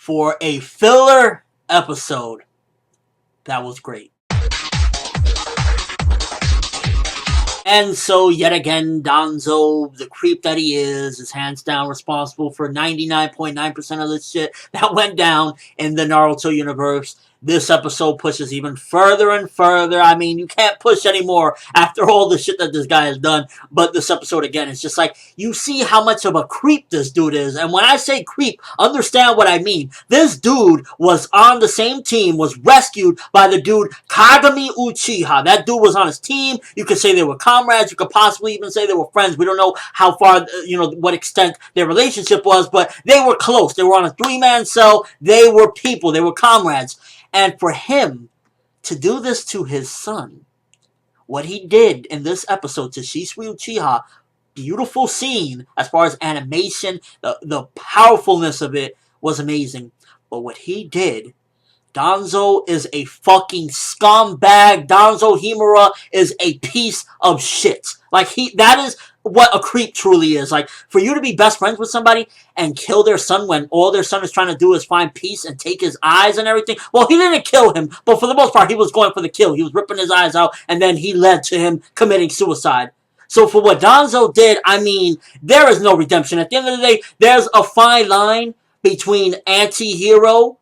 for a filler episode. That was great. And so, yet again, Danzo, the creep that he is hands down responsible for 99.9% of the shit that went down in the Naruto universe. This episode pushes even further and further. I mean, you can't push anymore after all the shit that this guy has done. But this episode, again, it's just like, you see how much of a creep this dude is. And when I say creep, understand what I mean. This dude was on the same team, was rescued by the dude Kakashi Uchiha. That dude was on his team. You could say they were comrades. You could possibly even say they were friends. We don't know how far, what extent their relationship was. But they were close. They were on a 3-man cell. They were people. They were comrades. And for him to do this to his son, what he did in this episode to Shisui Uchiha, beautiful scene as far as animation, the powerfulness of it was amazing. But what he did, Danzo is a fucking scumbag. Danzo Shimura is a piece of shit. Like, that is what a creep truly is. Like, for you to be best friends with somebody and kill their son when all their son is trying to do is find peace and take his eyes and everything. Well, he didn't kill him, but for the most part, he was going for the kill. He was ripping his eyes out, and then he led to him committing suicide. So for what Danzo did, I mean, there is no redemption. At the end of the day, there's a fine line between anti-hero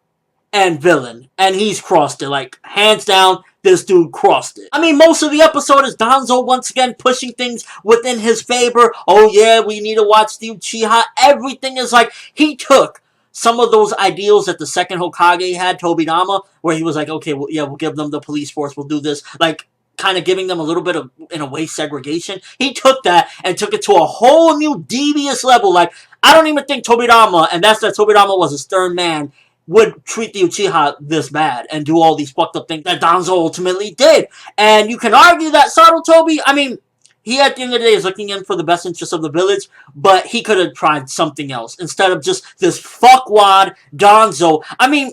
and villain, and he's crossed it. Like, hands down, this dude crossed it. I mean, most of the episode is Danzo once again pushing things within his favor. Oh yeah, we need to watch the Uchiha. Everything is like, he took some of those ideals that the second Hokage had, Tobirama, where he was like, okay, well, yeah, we'll give them the police force, we'll do this, like, kind of giving them a little bit of, in a way, segregation. He took that and took it to a whole new devious level. Like, I don't even think Tobirama, and that's that Tobirama was a stern man, would treat the Uchiha this bad and do all these fucked up things that Danzo ultimately did. And you can argue that Sarutobi, I mean, he at the end of the day is looking in for the best interest of the village, but he could have tried something else instead of just this fuckwad Danzo. I mean,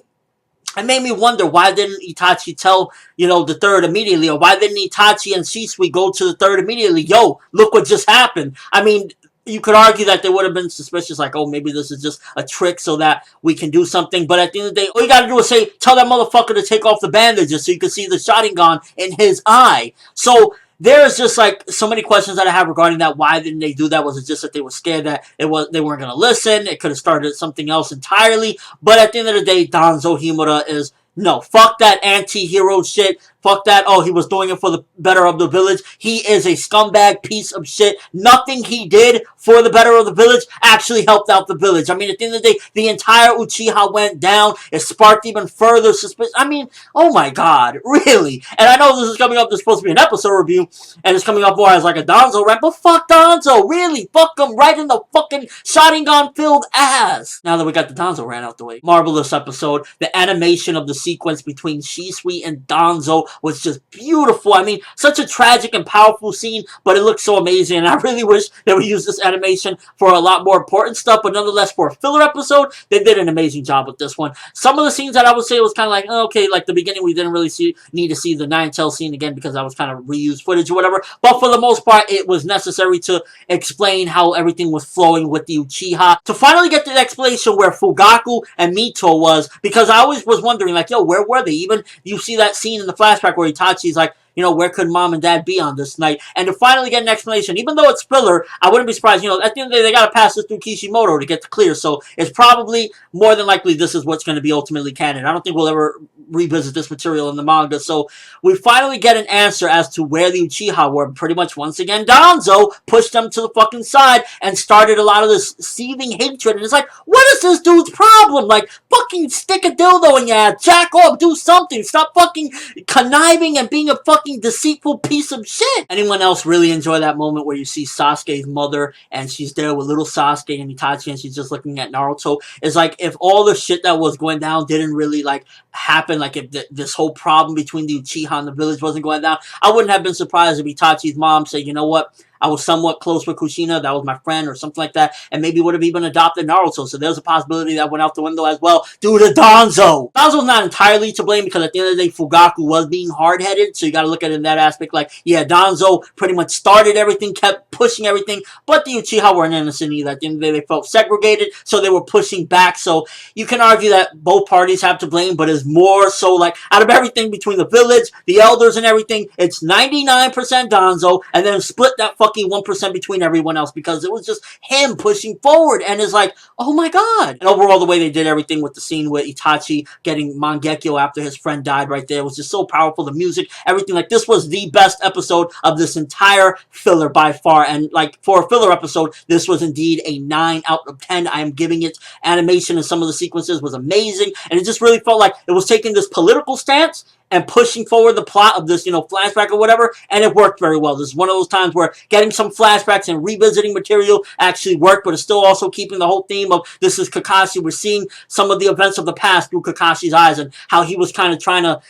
it made me wonder, why didn't Itachi tell, the third immediately? Or why didn't Itachi and Shisui go to the third immediately? Yo, look what just happened. I mean, you could argue that they would have been suspicious, like, oh, maybe this is just a trick so that we can do something. But at the end of the day, all you gotta do is tell that motherfucker to take off the bandages so you can see the Sharingan in his eye. So there's just, like, so many questions that I have regarding that. Why didn't they do that? Was it just that they were scared that they weren't going to listen? It could have started something else entirely. But at the end of the day, Danzo Shimura is, no, fuck that anti-hero shit. Fuck that, oh, he was doing it for the better of the village. He is a scumbag piece of shit. Nothing he did for the better of the village actually helped out the village. I mean, at the end of the day, the entire Uchiha went down. It sparked even further suspicion. I mean, oh my god, really? And I know this is coming up, this is supposed to be an episode review, and it's coming up more as like a Danzo rant, but fuck Danzo, really? Fuck him right in the fucking Sharingan-filled ass. Now that we got the Danzo rant out the way. Marvelous episode. The animation of the sequence between Shisui and Danzo was just beautiful. I mean, such a tragic and powerful scene, but it looks so amazing, and I really wish they would use this animation for a lot more important stuff, but nonetheless, for a filler episode, they did an amazing job with this one. Some of the scenes that I would say was kind of like, oh, okay, like the beginning, we didn't really need to see the Nine-Tail scene again because that was kind of reused footage or whatever, but for the most part, it was necessary to explain how everything was flowing with the Uchiha, to finally get the explanation where Fugaku and Mito was, because I always was wondering, like, yo, where were they? Even, you see that scene in the flashback where Itachi's like, where could mom and dad be on this night? And to finally get an explanation, even though it's filler, I wouldn't be surprised, at the end of the day, they gotta pass this through Kishimoto to get the clear, so it's probably, more than likely, this is what's going to be ultimately canon. I don't think we'll ever revisit this material in the manga, so we finally get an answer as to where the Uchiha were. Pretty much, once again, Danzo pushed them to the fucking side and started a lot of this seething hatred, and it's like, what is this dude's problem? Like, fucking stick a dildo in your ass, jack off, do something, stop fucking conniving and being a fucking deceitful piece of shit. Anyone else really enjoy that moment where you see Sasuke's mother and she's there with little Sasuke and Itachi and she's just looking at Naruto? It's like, if all the shit that was going down didn't really, like, happened, like if this whole problem between the Uchiha and the village wasn't going down, I wouldn't have been surprised if Itachi's mom said, you know what, I was somewhat close with Kushina, that was my friend or something like that, and maybe would have even adopted Naruto, so there's a possibility that went out the window as well due to Danzo. Danzo's not entirely to blame because at the end of the day, Fugaku was being hard-headed, so you gotta look at it in that aspect, like, yeah, Danzo pretty much started everything, kept pushing everything, but the Uchiha weren't innocent either. At the end of the day, they felt segregated, so they were pushing back, so you can argue that both parties have to blame, but it's more so like, out of everything between the village, the elders and everything, it's 99% Danzo, and then split that fucking 1% between everyone else because it was just him pushing forward, and it's like, oh my god. And overall, the way they did everything with the scene with Itachi getting Mangekyo after his friend died right there was just so powerful. The music, everything, like, this was the best episode of this entire filler by far, and like, for a filler episode, this was indeed a 9 out of 10. I am giving it. Animation and some of the sequences was amazing, and it just really felt like it was taking this political stance and pushing forward the plot of this, flashback or whatever, and it worked very well. This is one of those times where getting some flashbacks and revisiting material actually worked, but it's still also keeping the whole theme of this is Kakashi. We're seeing some of the events of the past through Kakashi's eyes and how he was kind of trying to,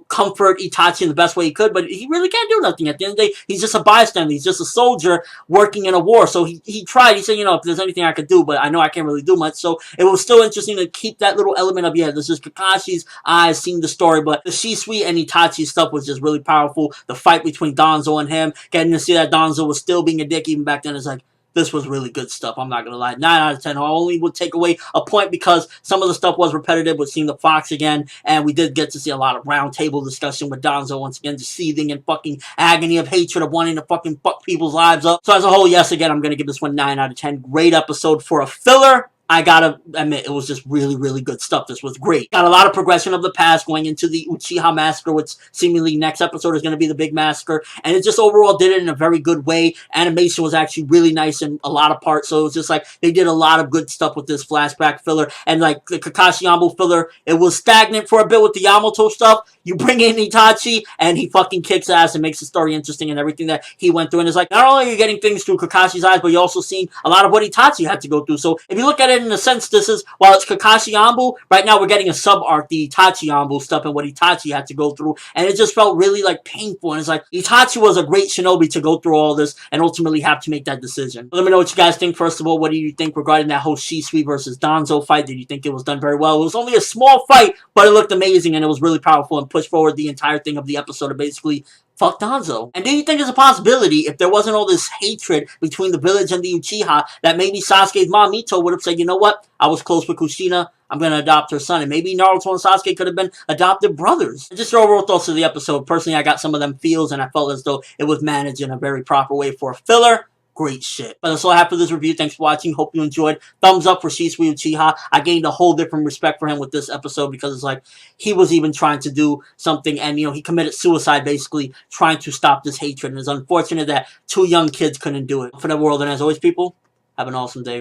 comfort Itachi in the best way he could, but he really can't do nothing. At the end of the day, he's just a bystander. He's just a soldier working in a war. So he tried. He said, if there's anything I could do, but I know I can't really do much. So it was still interesting to keep that little element of, yeah, this is Kakashi's eyes seeing the story, but the Shisui and Itachi stuff was just really powerful. The fight between Danzo and him, getting to see that Danzo was still being a dick even back then, is like, this was really good stuff. I'm not gonna lie. 9 out of 10. I only would take away a point because some of the stuff was repetitive with seeing the Fox again, and we did get to see a lot of round table discussion with Danzo once again, just seething in fucking agony of hatred of wanting to fucking fuck people's lives up. So as a whole, yes, again, I'm gonna give this one 9 out of 10. Great episode for a filler. I gotta admit, it was just really, really good stuff. This was great. Got a lot of progression of the past going into the Uchiha Massacre, which seemingly next episode is going to be the big massacre. And it just overall did it in a very good way. Animation was actually really nice in a lot of parts. So it was just like, they did a lot of good stuff with this flashback filler. And like the Kakashi Anbu filler, it was stagnant for a bit with the Yamato stuff. You bring in Itachi, and he fucking kicks ass and makes the story interesting and everything that he went through. And it's like, not only are you getting things through Kakashi's eyes, but you're also seeing a lot of what Itachi had to go through. So if you look at it in a sense, this is, while it's Kakashi Anbu, right now we're getting a sub-arc, the Itachi Anbu stuff and what Itachi had to go through, and it just felt really, like, painful, and it's like, Itachi was a great shinobi to go through all this and ultimately have to make that decision. Let me know what you guys think. First of all, what do you think regarding that whole Shisui versus Danzo fight? Did you think it was done very well? It was only a small fight, but it looked amazing, and it was really powerful and pushed forward the entire thing of the episode of basically fuck Danzo. And do you think there's a possibility, if there wasn't all this hatred between the village and the Uchiha, that maybe Sasuke's mom, Mito, would have said, you know what, I was close with Kushina, I'm going to adopt her son. And maybe Naruto and Sasuke could have been adopted brothers. And just your overall thoughts of the episode. Personally, I got some of them feels, and I felt as though it was managed in a very proper way for a filler. Great shit. But that's all I have for this review. Thanks for watching. Hope you enjoyed. Thumbs up for Shisui Uchiha. I gained a whole different respect for him with this episode because it's like he was even trying to do something, and he committed suicide basically trying to stop this hatred. And it's unfortunate that 2 young kids couldn't do it. ForneverWorld, and as always, people, have an awesome day.